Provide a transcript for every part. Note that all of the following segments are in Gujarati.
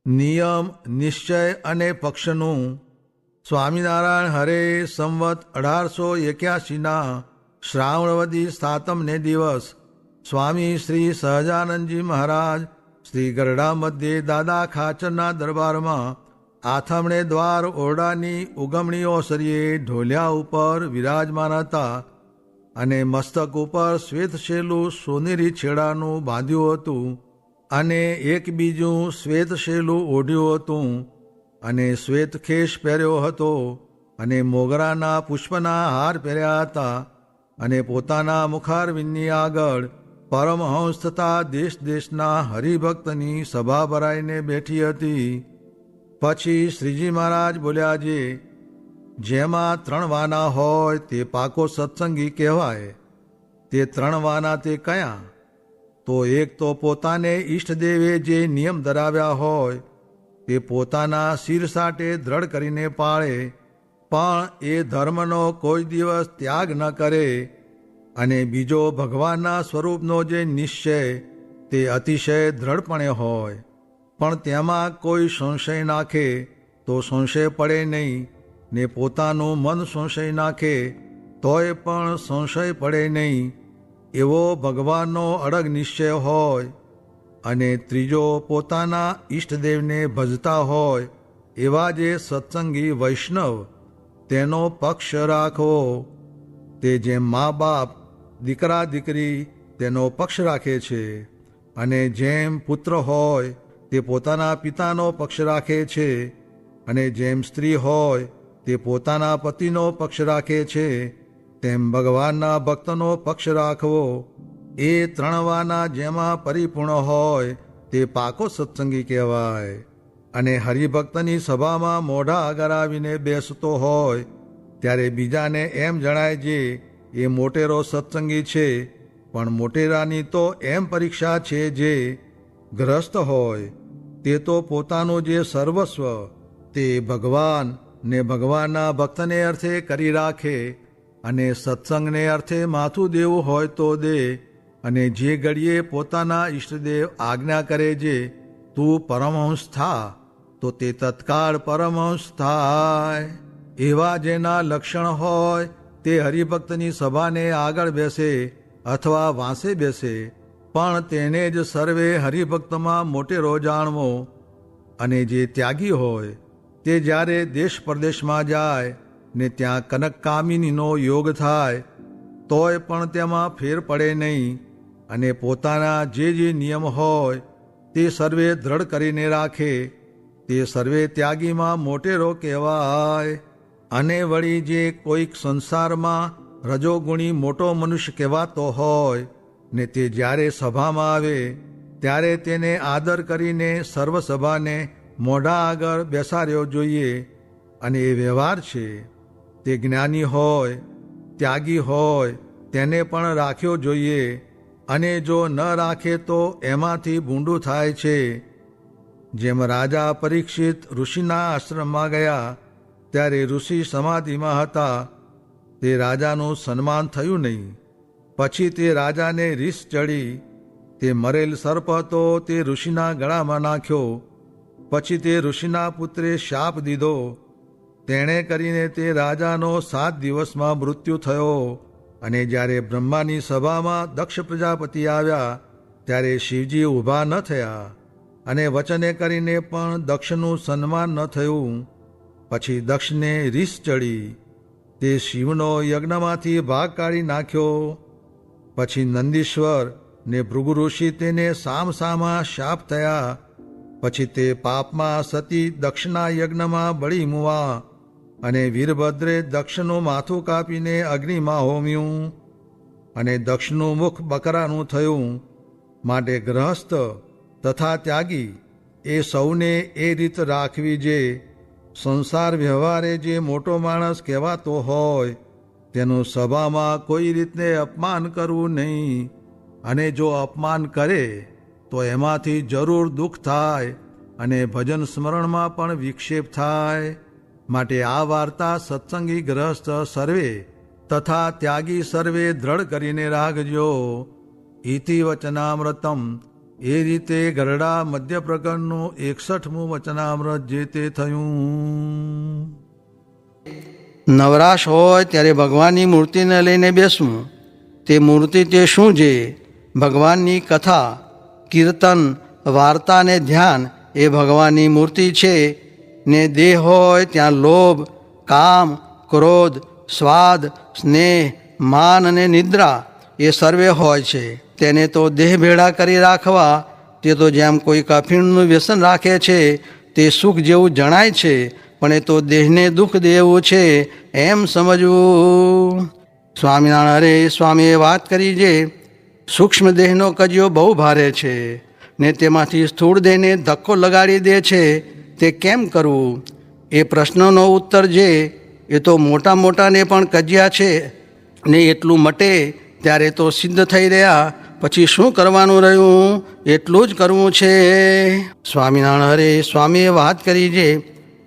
નિયમ નિશ્ચય અને પક્ષનું સ્વામિનારાયણ હરે સંવત 1881 શ્રાવણવદી સાતમને દિવસ સ્વામી શ્રી સહજાનંદજી મહારાજ શ્રી ગરડા મધ્યે દાદા ખાચરના દરબારમાં આથમણે દ્વાર ઓરડાની ઉગમણી ઓસરીએ ઢોલિયા ઉપર વિરાજમાન હતા અને મસ્તક ઉપર શ્વેતશેલું સોનેરી છેડાનું બાંધ્યું હતું અને એક બીજું શ્વેતશેલું ઓઢ્યું હતું અને શ્વેત ખેશ પહેર્યો હતો અને મોગરાના પુષ્પના હાર પહેર્યા હતા અને પોતાના મુખારવિંદની આગળ પરમહંસ તથા દેશ દેશના હરિભક્તની સભા ભરાઈને બેઠી હતી. પછી શ્રીજી મહારાજ બોલ્યા, જેમાં 3 વાના હોય તે પાકો સત્સંગી કહેવાય. તે 3 વાના તે કયા? તો એક તો પોતાને ઈષ્ટદેવે જે નિયમ ધરાવ્યા હોય તે પોતાના શિર સાટે દ્રઢ કરીને પાળે, પણ એ ધર્મનો કોઈ દિવસ ત્યાગ ન કરે. અને બીજો ભગવાનના સ્વરૂપનો જે નિશ્ચય તે અતિશય દ્રઢપણે હોય, પણ તેમાં કોઈ સંશય નાખે તો સંશય પડે નહીં, ને પોતાનું મન સંશય નાખે તોય પણ સંશય પડે નહીં, એવો ભગવાનનો અડગ નિશ્ચય હોય. અને ત્રીજો પોતાના ઈષ્ટદેવને ભજતા હોય એવા જે સત્સંગી વૈષ્ણવ, તેનો પક્ષ રાખવો. તે જેમ મા બાપ દીકરા દીકરી તેનો પક્ષ રાખે છે, અને જેમ પુત્ર હોય તે પોતાના પિતાનો પક્ષ રાખે છે, અને જેમ સ્ત્રી હોય તે પોતાના પતિનો પક્ષ રાખે છે, તેમ ભગવાનના ભક્તનો પક્ષ રાખવો. એ 3 વાના જેમાં પરિપૂર્ણ હોય તે પાકો સત્સંગી કહેવાય. અને હરિભક્તની સભામાં મોઢા આગળ આવીને બેસતો હોય ત્યારે બીજાને એમ જણાય જે એ મોટેરો સત્સંગી છે, પણ મોટેરાની તો એમ પરીક્ષા છે જે ગ્રસ્ત હોય તે તો પોતાનું જે સર્વસ્વ તે ભગવાન ને ભગવાનના ભક્તને અર્થે કરી રાખે, અને સત્સંગને અર્થે માથું દેવું હોય તો દે. અને જે ઘડીએ પોતાના ઈષ્ટદેવ આજ્ઞા કરે જે તું પરમહંસ થા, તો તે તત્કાળ પરમહંસ થાય. એવા જેના લક્ષણ હોય તે હરિભક્તની સભાને આગળ બેસે અથવા વાંસે બેસે, પણ તેને જ સર્વે હરિભક્તમાં મોટેરો જાણવો. અને જે ત્યાગી હોય તે જ્યારે દેશ પરદેશમાં જાય ને ત્યાં કનકકામિનીનો યોગ થાય તોય પણ તેમાં ફેર પડે નહીં, અને પોતાના જે નિયમ હોય તે સર્વે દ્રઢ કરીને રાખે, તે સર્વે ત્યાગીમાં મોટેરો કહેવાય. અને વળી જે કોઈક સંસારમાં રજોગુણી મોટો મનુષ્ય કહેવાતો હોય ને તે જ્યારે સભામાં આવે ત્યારે તેને આદર કરીને સર્વ સભાને મોઢા આગળ બેસાડ્યો જોઈએ. અને એ વ્યવહાર છે. તે જ્ઞાની હોય ત્યાગી હોય તેને પણ રાખ્યો જોઈએ, અને જો ન રાખે તો એમાંથી ભૂંડું થાય છે. જેમ રાજા પરીક્ષિત ઋષિના આશ્રમમાં ગયા ત્યારે ઋષિ સમાધિમાં હતા, તે રાજાનું સન્માન થયું નહીં. પછી તે રાજાને રીસ ચડી, તે મરેલ સર્પ હતો તે ઋષિના ગળામાં નાખ્યો. પછી તે ઋષિના પુત્રે શાપ દીધો, તેણે કરીને તે રાજાનો 7 દિવસમાં મૃત્યુ થયો. અને જ્યારે બ્રહ્માની સભામાં દક્ષ પ્રજાપતિ આવ્યા ત્યારે શિવજી ઊભા ન થયા, અને વચને કરીને પણ દક્ષનું સન્માન ન થયું. પછી દક્ષને રીસ ચડી, તે શિવનો યજ્ઞમાંથી ભાગ કાઢી નાખ્યો. પછી નંદીશ્વર ને ભૃગુ ઋષિ તેને સામસામા શાપ થયા. પછી તે પાપમાં સતી દક્ષના યજ્ઞમાં બળી મુવા, અને વીરભદ્રે દક્ષનું માથું કાપીને અગ્નિમાં હોમ્યું, અને દક્ષનું મુખ બકરાનું થયું. માટે ગ્રહસ્થ તથા ત્યાગી એ સૌને એ રીત રાખવી જે સંસાર વ્યવહારે જે મોટો માણસ કહેવાતો હોય તેનું સભામાં કોઈ રીતને અપમાન કરવું નહીં. અને જો અપમાન કરે તો એમાંથી જરૂર દુઃખ થાય, અને ભજન સ્મરણમાં પણ વિક્ષેપ થાય. માટે આ વાર્તા સત્સંગી ગ્રહસ્થ સર્વે તથા ત્યાગી સર્વે દ્રઢ કરીને રાખજો. ઇતિ વચનામૃતમ એ રીતે ગરડા મધ્ય પ્રકરણનું 61મું વચનામૃત જે તે થયું. નવરાશ હોય ત્યારે ભગવાનની મૂર્તિને લઈને બેસવું. તે મૂર્તિ તે શું છે? ભગવાનની કથા, કીર્તન, વાર્તા ને ધ્યાન એ ભગવાનની મૂર્તિ છે. ને દેહ હોય ત્યાં લોભ, કામ, ક્રોધ, સ્વાદ, સ્નેહ, માન અને નિદ્રા એ સર્વે હોય છે. તેને તો દેહ ભેળા કરી રાખવા. તે તો જેમ કોઈ કફીણનું વ્યસન રાખે છે તે સુખ જેવું જણાય છે, પણ એ તો દેહને દુઃખ દેવું છે એમ સમજવું. સ્વામિનારાયણ હરે સ્વામીએ વાત કરી છે, સૂક્ષ્મ દેહનો કજિયો બહુ ભારે છે ને તેમાંથી સ્થૂળ દેહને ધક્કો લગાડી દે છે. તે કેમ કરવું? એ પ્રશ્નનો ઉત્તર છે એ તો મોટા મોટાને પણ કજ્યા છે ને એટલું મટે ત્યારે તો સિદ્ધ થઈ રહ્યા. પછી શું કરવાનું રહ્યું? એટલું જ કરવું છે. સ્વામિનારાયણ હરે સ્વામીએ વાત કરી છે,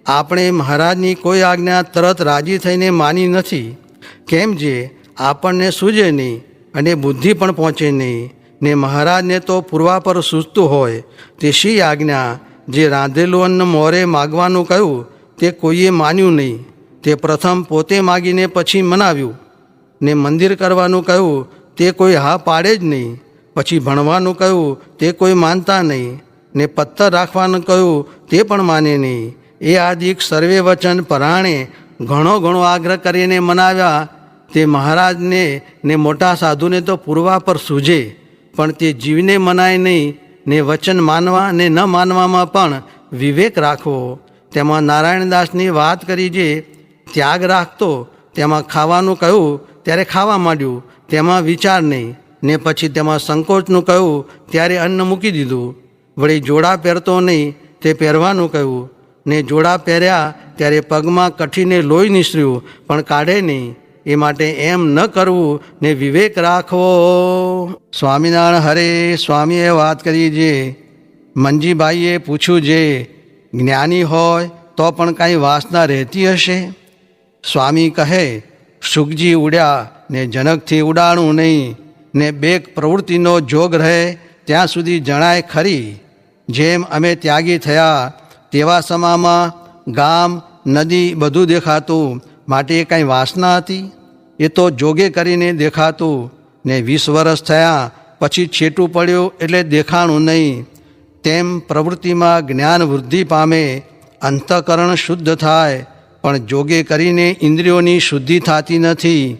આપણે મહારાજની કોઈ આજ્ઞા તરત રાજી થઈને માની નથી. કેમ છે? આપણને સૂઝે નહીં અને બુદ્ધિ પણ પહોંચે નહીં. ને મહારાજને તો પૂર્વા પર સૂઝતું હોય. તે શી આજ્ઞા? જે રાંધેલું અન્ન મોરે માગવાનું કહ્યું તે કોઈએ માન્યું નહીં. તે પ્રથમ પોતે માગીને પછી મનાવ્યું. ને મંદિર કરવાનું કહ્યું તે કોઈ હા પાડે જ નહીં. પછી ભણવાનું કહ્યું તે કોઈ માનતા નહીં. ને પથ્થર રાખવાનું કહ્યું તે પણ માને નહીં. એ આદિક સર્વે વચન પરાણે ઘણો ઘણો આગ્રહ કરીને મનાવ્યા. તે મહારાજને ને મોટા સાધુને તો પૂર્વા પર સૂઝે, પણ તે જીવને મનાય નહીં. ને વચન માનવા ને ન માનવામાં પણ વિવેક રાખવો. તેમાં નારાયણદાસની વાત કરી જે ત્યાગ રાખતો. તેમાં ખાવાનું કહ્યું ત્યારે ખાવા માંડ્યું, તેમાં વિચાર નહીં. ને પછી તેમાં સંકોચનું કહ્યું ત્યારે અન્ન મૂકી દીધું. વળી જોડા પહેરતો નહીં તે પહેરવાનું કહ્યું. ને જોડા પહેર્યા ત્યારે પગમાં કઠીને લોહી નીસર્યું પણ કાઢે નહીં. એ માટે એમ ન કરવું ને વિવેક રાખવો. સ્વામિનારાયણ હરે સ્વામીએ વાત કરી છે, મંજીભાઈએ પૂછ્યું છે, જ્ઞાની હોય તો પણ કાંઈ વાસના રહેતી હશે? સ્વામી કહે, સુખજી ઉડ્યા ને જનકથી ઉડાણું નહીં. ને બેક પ્રવૃત્તિનો જોગ રહે ત્યાં સુધી જણાય ખરી. જેમ અમે ત્યાગી થયા તેવા સમામાં ગામ, નદી બધું દેખાતું, માટે એ કાંઈ વાસના હતી? એ તો જોગે કરીને દેખાતું. ને 20 વર્ષ થયા પછી છેટું પડ્યું એટલે દેખાણું નહીં. તેમ પ્રવૃત્તિમાં જ્ઞાન વૃદ્ધિ પામે, અંતઃકરણ શુદ્ધ થાય, પણ જોગે કરીને ઇન્દ્રિયોની શુદ્ધિ થતી નથી.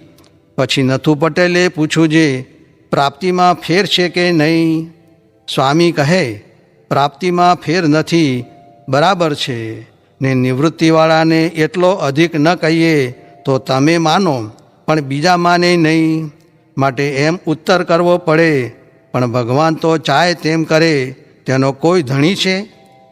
પછી નથુ પટેલે પૂછ્યું છે, પ્રાપ્તિમાં ફેર છે કે નહીં? સ્વામી કહે, પ્રાપ્તિમાં ફેર નથી, બરાબર છે. ને નિવૃત્તિવાળાને એટલો અધિક ન કહીએ તો તમે માનો, પણ બીજા માને નહીં. માટે એમ ઉત્તર કરવો પડે. પણ ભગવાન તો ચાહે તેમ કરે, તેનો કોઈ ધણી છે?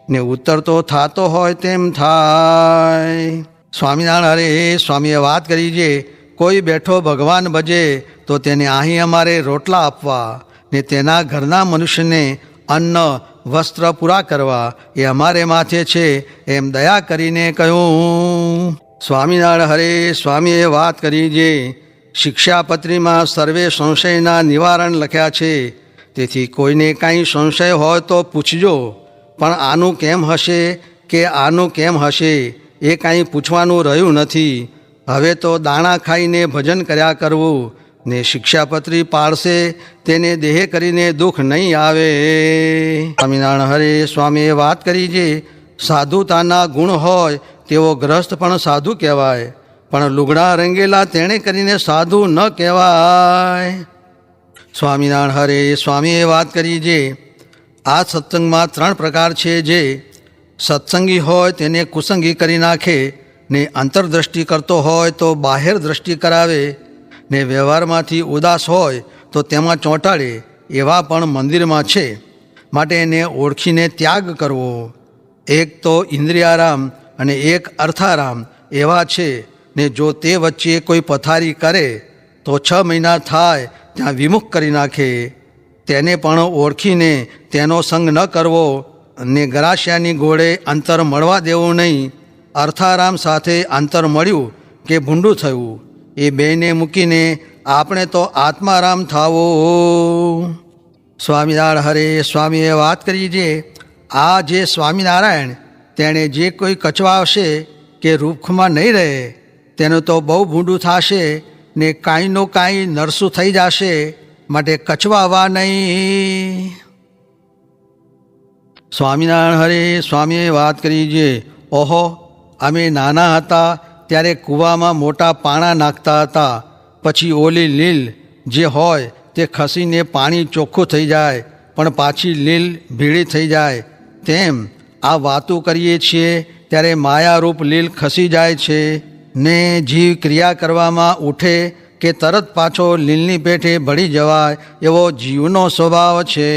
ને ઉત્તર તો થતો હોય તેમ થાય. સ્વામિનારાયણ હરે સ્વામીએ વાત કરી છે, કોઈ બેઠો ભગવાન ભજે તો તેને અહીં અમારે રોટલા આપવા ને તેના ઘરના મનુષ્યને અન્ન વસ્ત્ર પૂરા કરવા એ અમારે માથે છે એમ દયા કરીને કહ્યું. સ્વામિનારાયણ હરે સ્વામીએ વાત કરી છે, શિક્ષાપત્રીમાં સર્વે સંશયના નિવારણ લખ્યા છે. તેથી કોઈને કાંઈ સંશય હોય તો પૂછજો. પણ આનું કેમ હશે કે આનું કેમ હશે એ કાંઈ પૂછવાનું રહ્યું નથી. હવે તો દાણા ખાઈને ભજન કર્યા કરવું. ને શિક્ષાપત્રી પાળશે તેને દેહ કરીને દુઃખ નહીં આવે. સ્વામિનારાયણ હરે સ્વામીએ વાત કરી છે, સાધુતાના ગુણ હોય તેવો ગ્રસ્ત પણ સાધુ કહેવાય, પણ લુગડા રંગેલા તેણે કરીને સાધુ ન કહેવાય. સ્વામિનારાયણ હરે સ્વામીએ વાત કરી છે, આ સત્સંગમાં 3 પ્રકાર છે. જે સત્સંગી હોય તેને કુસંગી કરી નાખે, ને અંતરદ્રષ્ટિ કરતો હોય તો બાહેર દ્રષ્ટિ કરાવે, ને વ્યવહારમાંથી ઉદાસ હોય તો તેમાં ચોંટાડે, એવા પણ મંદિરમાં છે. માટે એને ઓળખીને ત્યાગ કરવો. એક તો ઇન્દ્રિયારામ અને એક અર્થારામ એવા છે. ને જો તે વચ્ચે કોઈ પથારી કરે તો 6 મહિના થાય ત્યાં વિમુખ કરી નાખે. તેને પણ ઓળખીને તેનો સંગ ન કરવો. ને ગરાશિયાની ઘોડે અંતર મળવા દેવું નહીં. અર્થારામ સાથે અંતર મળ્યું કે ભૂંડું થયું, એ બેને મૂકીને આપણે તો આત્મારામ થાવો. સ્વામિનારાયણ હરે સ્વામીએ વાત કરી છે આ જે સ્વામિનારાયણ તેણે જે કોઈ કચવાવશે કે રૂખમાં નહીં રહે તેનું તો બહુ ભૂંડું થશે ને કાંઈનો કાંઈ નરસું થઈ જશે, માટે કચવાવા નહીં. સ્વામિનારાયણ હરે સ્વામીએ વાત કરી છે ઓહો, અમે નાના હતા ત્યારે કૂવામાં મોટા પાણા નાખતા હતા, પછી ઓલી લીલ જે હોય તે ખસીને પાણી ચોખ્ખું થઈ જાય પણ પાછી લીલ ભીડી થઈ જાય. તેમ આ વાતું કરીએ છીએ ત્યારે માયારૂપ લીલ ખસી જાય છે ને જીવ ક્રિયા કરવામાં ઉઠે કે તરત પાછો લીલની પેઠે ભળી જવાય એવો જીવનો સ્વભાવ છે.